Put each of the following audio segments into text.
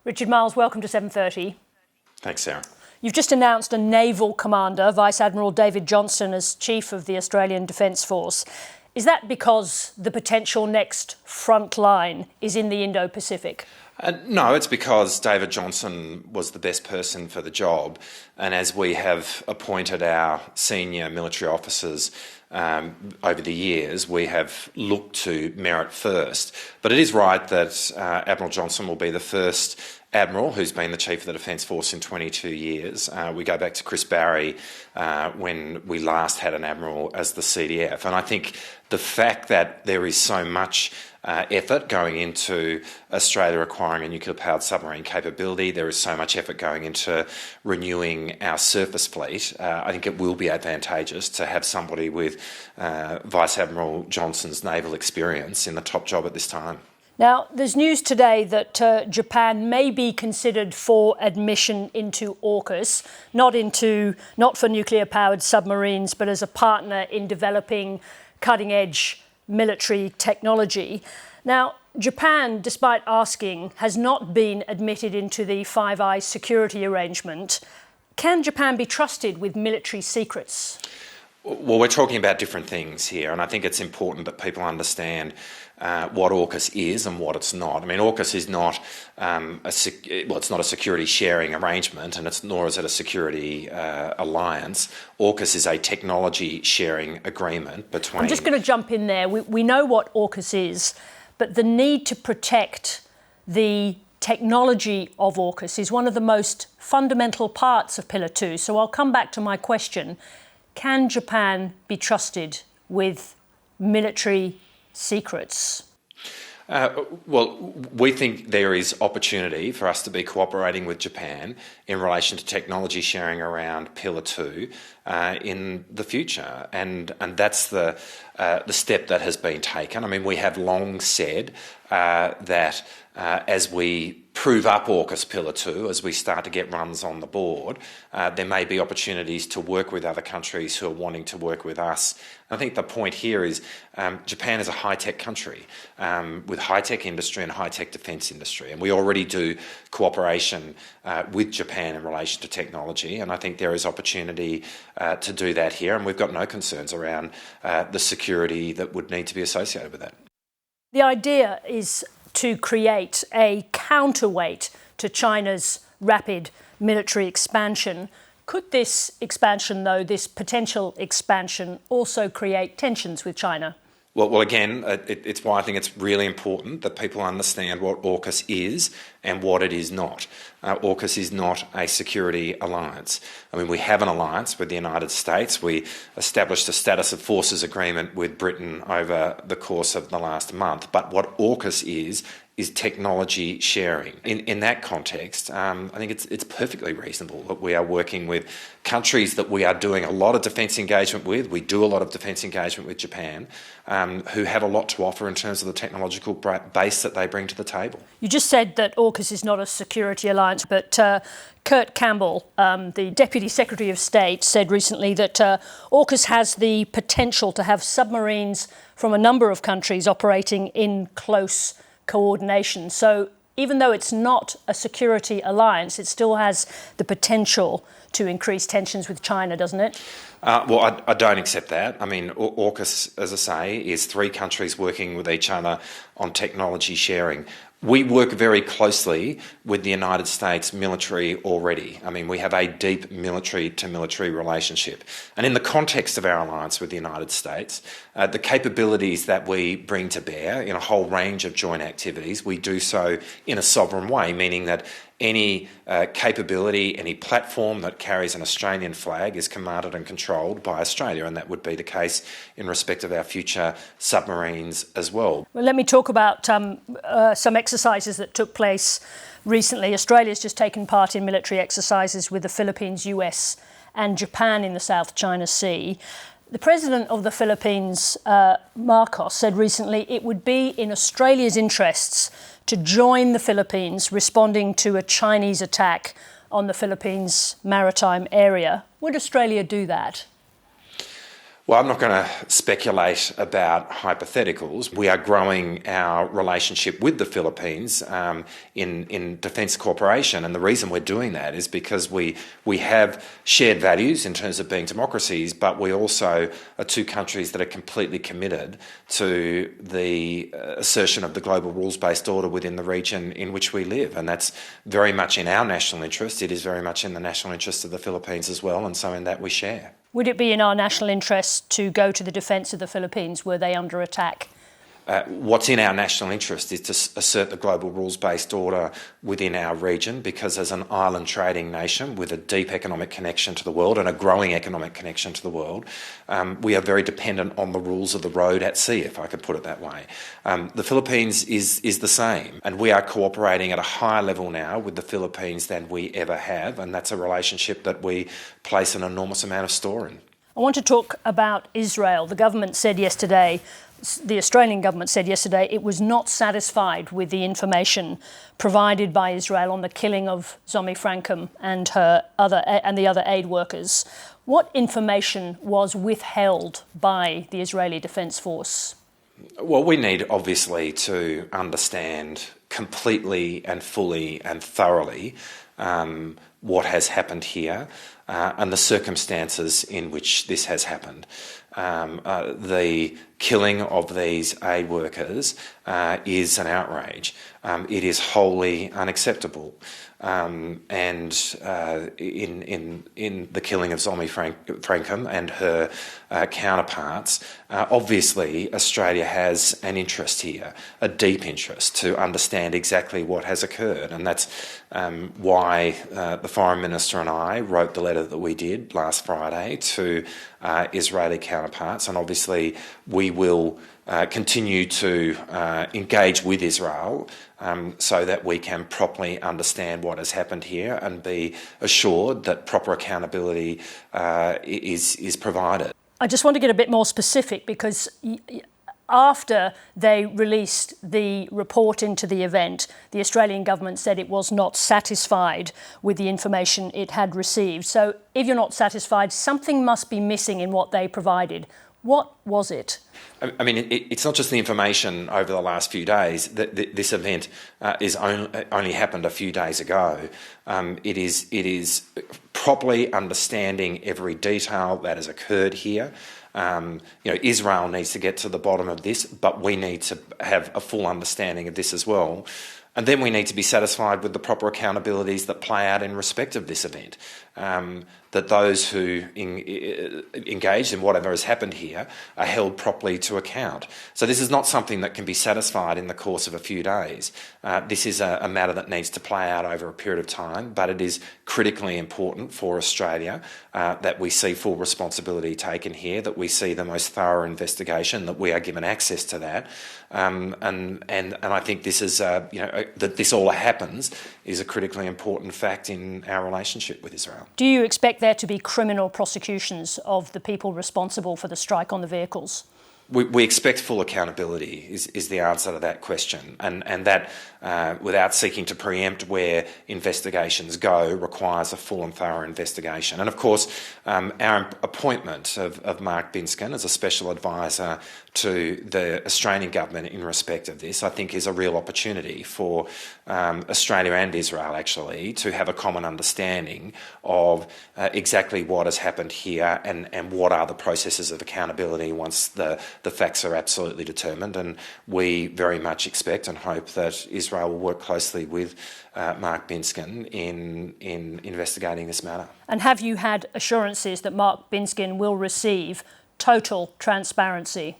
Richard Marles, welcome to 7:30. Thanks, Sarah. You've just announced a naval commander, Vice Admiral David Johnston, as Chief of the Australian Defence Force. Is that because the potential next front line is in the Indo-Pacific? No, it's because David Johnston was the best person for the job, and as we have appointed our senior military officers over the years, we have looked to merit first. But it is right that Admiral Johnston will be the first Admiral who's been the Chief of the Defence Force in 22 years. We go back to Chris Barry when we last had an Admiral as the CDF. And I think the fact that there is so much effort going into Australia acquiring a nuclear-powered submarine capability, there is so much effort going into renewing our surface fleet, I think it will be advantageous to have somebody with Vice Admiral Johnston's naval experience in the top job at this time. Now, there's news today that Japan may be considered for admission into AUKUS, not for nuclear-powered submarines, but as a partner in developing cutting-edge military technology. Now, Japan, despite asking, has not been admitted into the Five Eyes security arrangement. Can Japan be trusted with military secrets? Well, we're talking about different things here, and I think it's important that people understand what AUKUS is and what it's not. I mean, AUKUS is not it's not a security sharing arrangement, and nor is it a security alliance. AUKUS is a technology sharing agreement between... I'm just going to jump in there. We know what AUKUS is, but the need to protect the technology of AUKUS is one of the most fundamental parts of Pillar 2. So I'll come back to my question. Can Japan be trusted with military secrets? Well, we think there is opportunity for us to be cooperating with Japan in relation to technology sharing around Pillar 2 in the future, and that's the step that has been taken. I mean, we have long said that as we prove up AUKUS Pillar 2, as we start to get runs on the board, there may be opportunities to work with other countries who are wanting to work with us. I think the point here is Japan is a high-tech country with high-tech industry and high-tech defence industry, and we already do cooperation with Japan in relation to technology, and I think there is opportunity to do that here, and we've got no concerns around the security that would need to be associated with that. The idea is to create a counterweight to China's rapid military expansion. Could this expansion, though, this potential expansion, also create tensions with China? Well, again, it's why I think it's really important that people understand what AUKUS is and what it is not. AUKUS is not a security alliance. I mean, we have an alliance with the United States. We established a status of forces agreement with Britain over the course of the last month. But what AUKUS is technology sharing. In that context, I think it's perfectly reasonable that we are working with countries that we are doing a lot of defence engagement with. We do a lot of defence engagement with Japan, who have a lot to offer in terms of the technological base that they bring to the table. You just said that AUKUS is not a security alliance, but Kurt Campbell, the Deputy Secretary of State, said recently that AUKUS has the potential to have submarines from a number of countries operating in close coordination. So even though it's not a security alliance, it still has the potential to increase tensions with China, doesn't it? Well, I don't accept that. I mean, AUKUS, as I say, is three countries working with each other on technology sharing. We work very closely with the United States military already. I mean, we have a deep military-to-military relationship. And in the context of our alliance with the United States, the capabilities that we bring to bear in a whole range of joint activities, we do so in a sovereign way, meaning that any capability, any platform that carries an Australian flag is commanded and controlled by Australia, and that would be the case in respect of our future submarines as well. Well, let me talk about some exercises that took place recently. Australia's just taken part in military exercises with the Philippines, US and Japan in the South China Sea. The President of the Philippines, Marcos, said recently it would be in Australia's interests to join the Philippines responding to a Chinese attack on the Philippines maritime area. Would Australia do that? Well, I'm not going to speculate about hypotheticals. We are growing our relationship with the Philippines in defence cooperation, and the reason we're doing that is because we have shared values in terms of being democracies, but we also are two countries that are completely committed to the assertion of the global rules-based order within the region in which we live, and that's very much in our national interest. It is very much in the national interest of the Philippines as well, and so in that we share. Would it be in our national interest to go to the defence of the Philippines? Were they under attack? What's in our national interest is to assert the global rules-based order within our region, because as an island trading nation with a deep economic connection to the world and a growing economic connection to the world, we are very dependent on the rules of the road at sea, if I could put it that way. The Philippines is the same, and we are cooperating at a higher level now with the Philippines than we ever have, and that's a relationship that we place an enormous amount of store in. I want to talk about Israel. The Australian government said yesterday it was not satisfied with the information provided by Israel on the killing of Zomi Frankum and the other aid workers. What information was withheld by the Israeli Defence Force? Well, we need obviously to understand completely and fully and thoroughly what has happened here and the circumstances in which this has happened. The killing of these aid workers is an outrage. It is wholly unacceptable. And in the killing of Zomi Frankum and her counterparts, obviously Australia has an interest here, a deep interest, to understand exactly what has occurred. And that's why the Foreign Minister and I wrote the letter that we did last Friday to Israeli counterparts. And obviously we will continue to engage with Israel so that we can properly understand what has happened here and be assured that proper accountability is provided. I just want to get a bit more specific, because after they released the report into the event, the Australian government said it was not satisfied with the information it had received. So if you're not satisfied, something must be missing in what they provided. What was it? I mean, it's not just the information over the last few days. This event is only happened a few days ago. It is properly understanding every detail that has occurred here. Israel needs to get to the bottom of this, but we need to have a full understanding of this as well. And then we need to be satisfied with the proper accountabilities that play out in respect of this event. That those who engaged in whatever has happened here are held properly to account. So this is not something that can be satisfied in the course of a few days. This is a matter that needs to play out over a period of time, but it is critically important for Australia that we see full responsibility taken here, that we see the most thorough investigation, that we are given access to that. And I think this is, that this all happens is a critically important fact in our relationship with Israel. Do you expect there to be criminal prosecutions of the people responsible for the strike on the vehicles? We expect full accountability is the answer to that question, and that, without seeking to preempt where investigations go, requires a full and thorough investigation. And of course, our appointment of Mark Binskin as a special advisor to the Australian government in respect of this, I think, is a real opportunity for Australia and Israel actually to have a common understanding of exactly what has happened here and what are the processes of accountability once the facts are absolutely determined. And we very much expect and hope that Israel will work closely with Mark Binskin in investigating this matter. And have you had assurances that Mark Binskin will receive total transparency?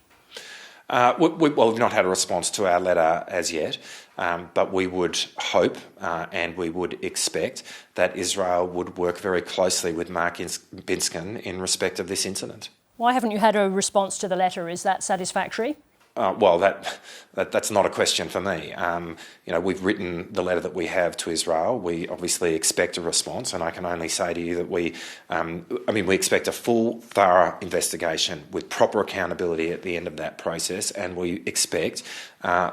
We've not had a response to our letter as yet, but we would hope and we would expect that Israel would work very closely with Mark Binskin in respect of this incident. Why haven't you had a response to the letter? Is that satisfactory? Well, that's not a question for me. We've written the letter that we have to Israel. We obviously expect a response, and I can only say to you that we expect a full, thorough investigation with proper accountability at the end of that process, and we expect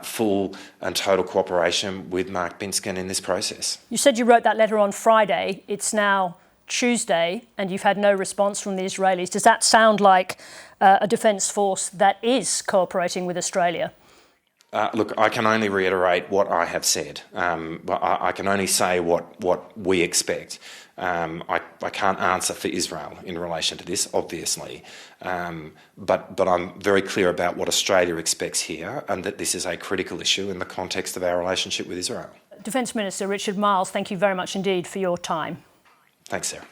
full and total cooperation with Mark Binskin in this process. You said you wrote that letter on Friday. It's now Tuesday and you've had no response from the Israelis. Does that sound like a defence force that is cooperating with Australia? Look, I can only reiterate what I have said. I can only say what we expect. I can't answer for Israel in relation to this, obviously, but I'm very clear about what Australia expects here and that this is a critical issue in the context of our relationship with Israel. Defence Minister Richard Marles, thank you very much indeed for your time. Thanks, Sarah.